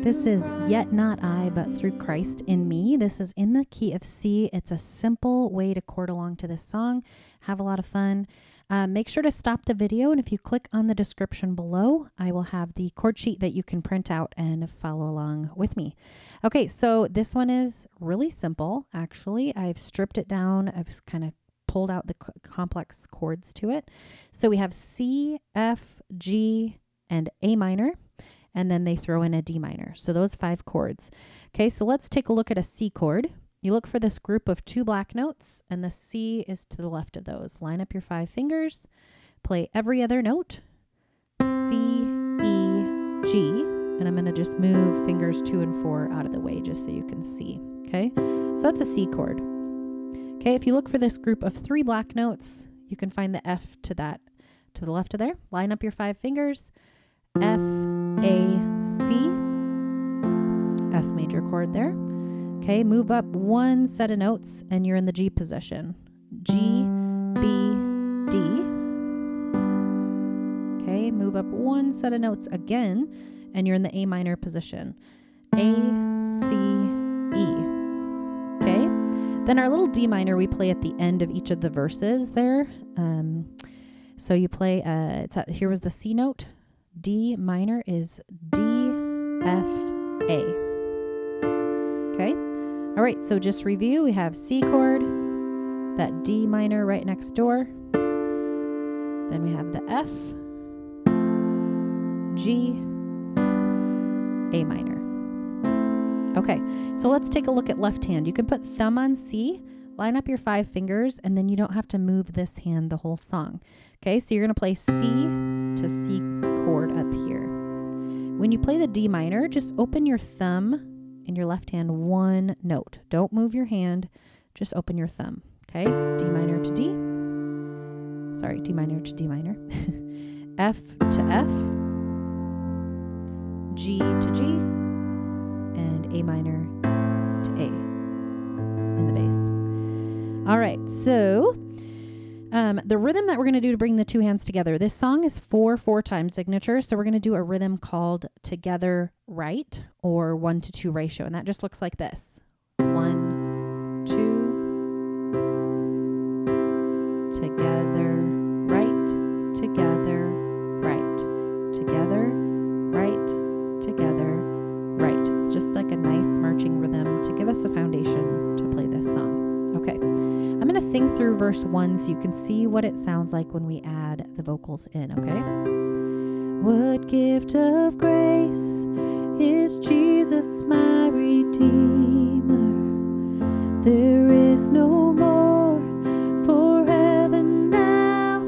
This is Yet Not I, But Through Christ in Me. This is in the key of C. It's a simple way to chord along to this song. Have a lot of fun. Make sure to stop the video, and if you click on the description below, I will have the chord sheet that you can print out and follow along with me. Okay, so this one is really simple, actually. I've stripped it down. I've kind of pulled out the complex chords to it. So we have C, F, G, and A minor, and then they throw in a D minor. So those 5 chords. Okay, so let's take a look at a C chord. You look for this group of 2 black notes, and the C is to the left of those. Line up your 5 fingers, play every other note, C, E, G, and I'm going to just move fingers 2 and 4 out of the way just so you can see. Okay, so that's a C chord. Okay, if you look for this group of 3 black notes, you can find the F to the left of there. Line up your 5 fingers, F, A, C, F major chord there. Okay, move up 1 set of notes and you're in the G position. G, B, D. Okay, move up 1 set of notes again and you're in the A minor position. A, C, E. Okay, then our little D minor we play at the end of each of the verses there. So you play, here was the C note. D minor is D, F, A. Okay. All right, so just review. We have C chord, that D minor right next door. Then we have the F, G, A minor. Okay, so let's take a look at left hand. You can put thumb on C, line up your 5 fingers, and then you don't have to move this hand the whole song. Okay, so you're going to play C to C chord up here. When you play the D minor, just open your thumb in your left hand 1 note. Don't move your hand, just open your thumb. Okay, D minor to D. Sorry, D minor to D minor. F to F. G to G. And A minor to A in the bass. All right, so the rhythm that we're going to do to bring the 2 hands together, this song is 4 time signature. So we're going to do a rhythm called together right, or 1-to-2 ratio. And that just looks like this. 1, 2, together, right, together, right, together, right, together, right. It's just like a nice marching rhythm to give us a foundation to play this song. Okay, I'm going to sing through verse 1 so you can see what it sounds like when we add the vocals in, okay? What gift of grace is Jesus my Redeemer? There is no more for heaven now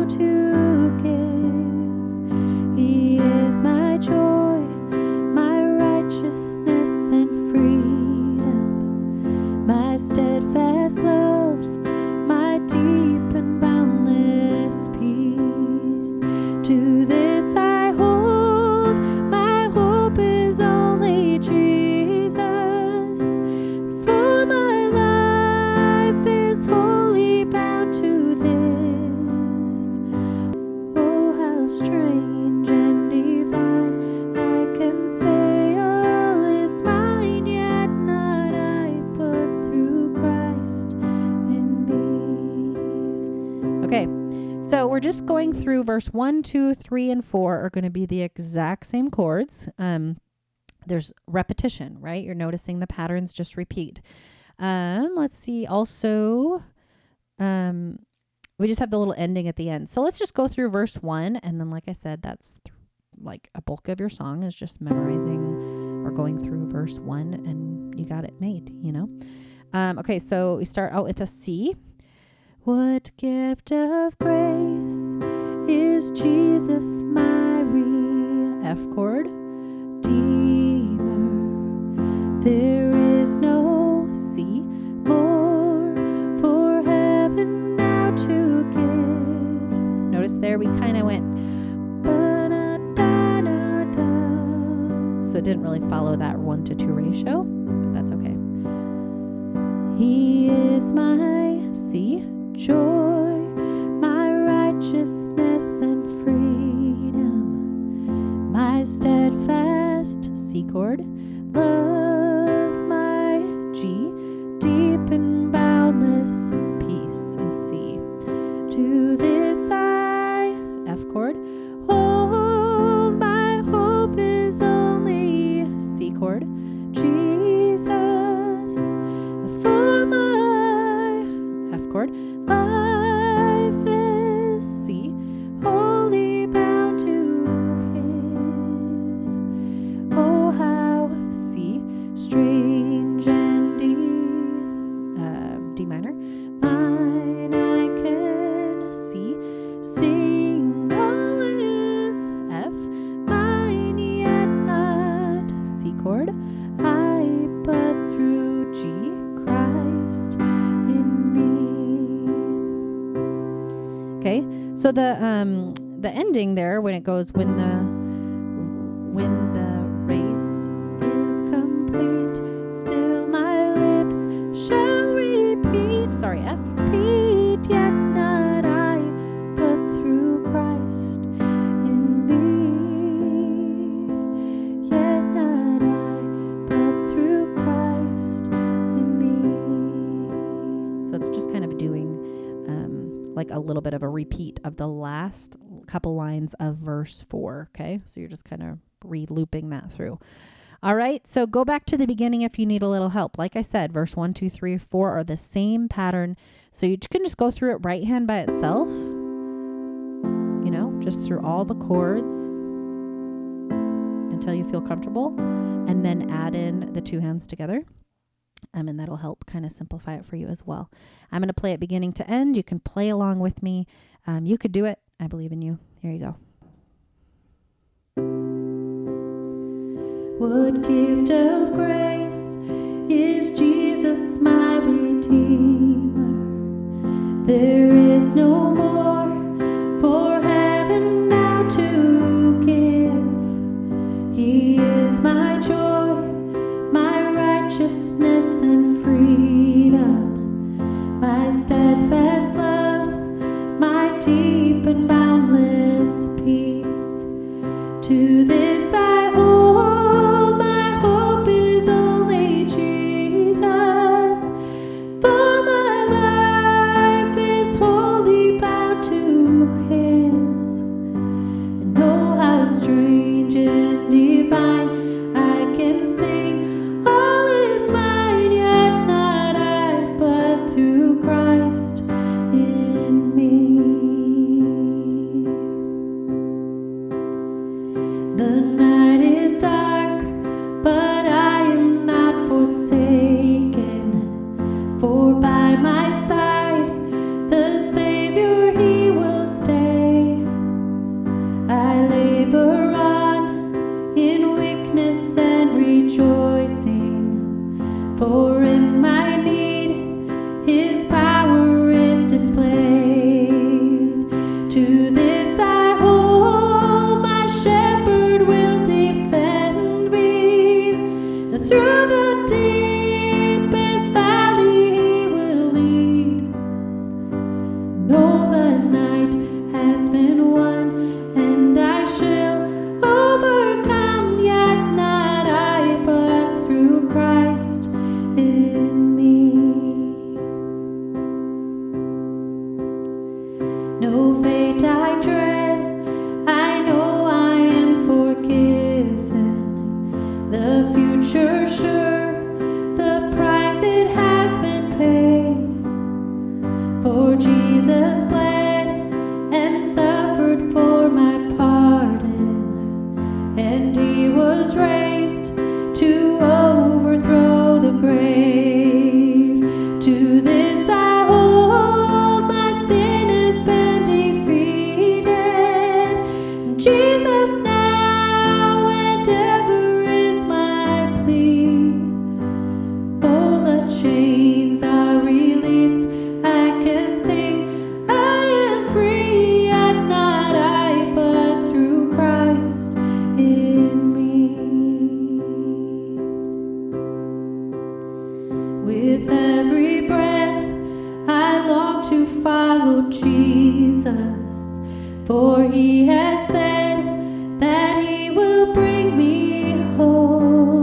to give. He is my joy, my righteousness and freedom, my steadfast love, my deep and boundless peace. To this I hold, my hope is only Jesus, for my life is wholly bound to this. Oh, how strange and divine, I can say all is mine, yet not I, but through Christ in me. Okay, so we're just going through verse 1, 2, 3, and 4 are going to be the exact same chords. There's repetition, right? You're noticing the patterns just repeat. Let's see. Also, we just have the little ending at the end. So let's just go through verse 1. And then, like I said, that's like a bulk of your song is just memorizing or going through verse 1 and you got it made, you know? Okay, so we start out with a C. What gift of grace is Jesus my F chord, Redeemer? There is no C more for heaven now to give. Notice there we kind of went ba-da-da-da-da. So it didn't really follow that 1-to-2 ratio, but that's okay. He is my C, joy, my righteousness and freedom, my steadfast C chord. Love, my G. Deep and boundless peace is C. To this I, F chord. Hold, my hope is only C chord. Jesus, for my F chord. Life is C. Wholly bound to His. Oh, how C. Strange and D minor. Mine I can see. Sing all is F. Mine yet not C chord. I but through G. Christ in me. Okay, so the ending there, when it goes, when the race is complete, still my lips shall repeat. Sorry, F. Repeat, yet not I, but through Christ in me. Yet not I, but through Christ in me. So it's just kind of doing like a little bit of a repeat of the last couple lines of verse 4. Okay, so you're just kind of re-looping that through. All right, so go back to the beginning if you need a little help. Like I said, verse 1, 2, 3, 4 are the same pattern. So you can just go through it right hand by itself, you know, just through all the chords until you feel comfortable, and then add in the two hands together. And that'll help kind of simplify it for you as well. I'm going to play it beginning to end. You can play along with me. You could do it. I believe in you. Here you go. What gift of grace is Jesus my Redeemer? There is no more for heaven now to give. He is my joy, my righteousness and freedom, my steadfast love, my deep and boundless peace. To this I hold, my hope is only Jesus, for my life is wholly bound to His. And oh, how strange and divine, I can sing, all is mine, yet not I, but through Christ in me. The night is dark, but I am not forsaken, for by my side the Savior He will stay. I labor on in weakness and rejoicing, for in my need His power is displayed. To this I hold, my shepherd will defend me. Through the deepest valley He will lead. No, the night has been won, and I shall overcome, yet not I, but through Christ in me. No fate I dread, I know I am forgiven. The future sure, the price it has been paid. For Jesus bled and suffered for my pardon, and He was raised to overthrow the grave. To this I hold, my sin has been defeated. Jesus now and ever is my plea. Oh, the chains are released, I can sing, I am free, yet not I, but through Christ in me. With every breath I long to follow Jesus, for He has said that He will bring me home.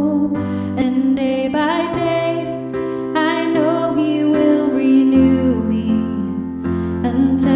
Untitled